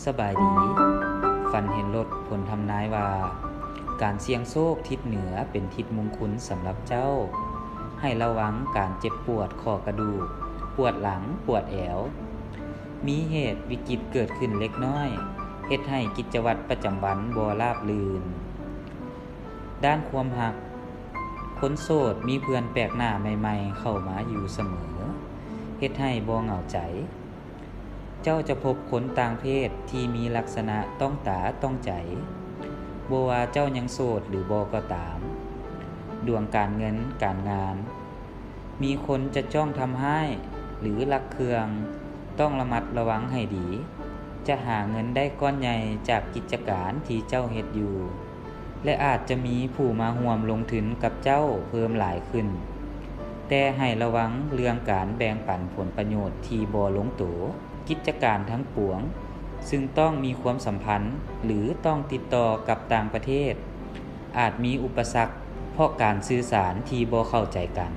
สบายดีฝันเห็นรถผลทำนายว่าการเสี่ยงโชคทิศเหนือเป็นทิศมงคลสำหรับเจ้าให้ระวังการเจ็บปวดข้อกระดูกปวดหลังปวดแอวมีเหตุวิกฤตเกิดขึ้นเล็กน้อยเฮ็ดให้กิจวัตรประจำวันบ่ราบรื่นด้านความรักคนโสดมีเพื่อนแปลกหน้าใหม่ๆเข้ามาอยู่เสมอเฮ็ดให้บ่เหงาใจเจ้าจะพบคนต่างเพศที่มีลักษณะต้องตาต้องใจบ่ว่าเจ้ายังโสดหรือบ่ก็ตามดวงการเงินการงานมีคนจะจ้องทำให้หรือลักเครื่องต้องระมัดระวังให้ดีจะหาเงินได้ก้อนใหญ่จากกิจการที่เจ้าเฮ็ดอยู่และอาจจะมีผู้มาร่วมลงทุนกับเจ้าเพิ่มหลายขึ้นแต่ให้ระวังเรื่องการแบ่งปันผลประโยชน์ที่บ่ลงตัวกิจการทั้งปวงซึ่งต้องมีความสัมพันธ์หรือต้องติดต่อกับต่างประเทศอาจมีอุปสรรคเพราะการสื่อสารที่บ่เข้าใจกัน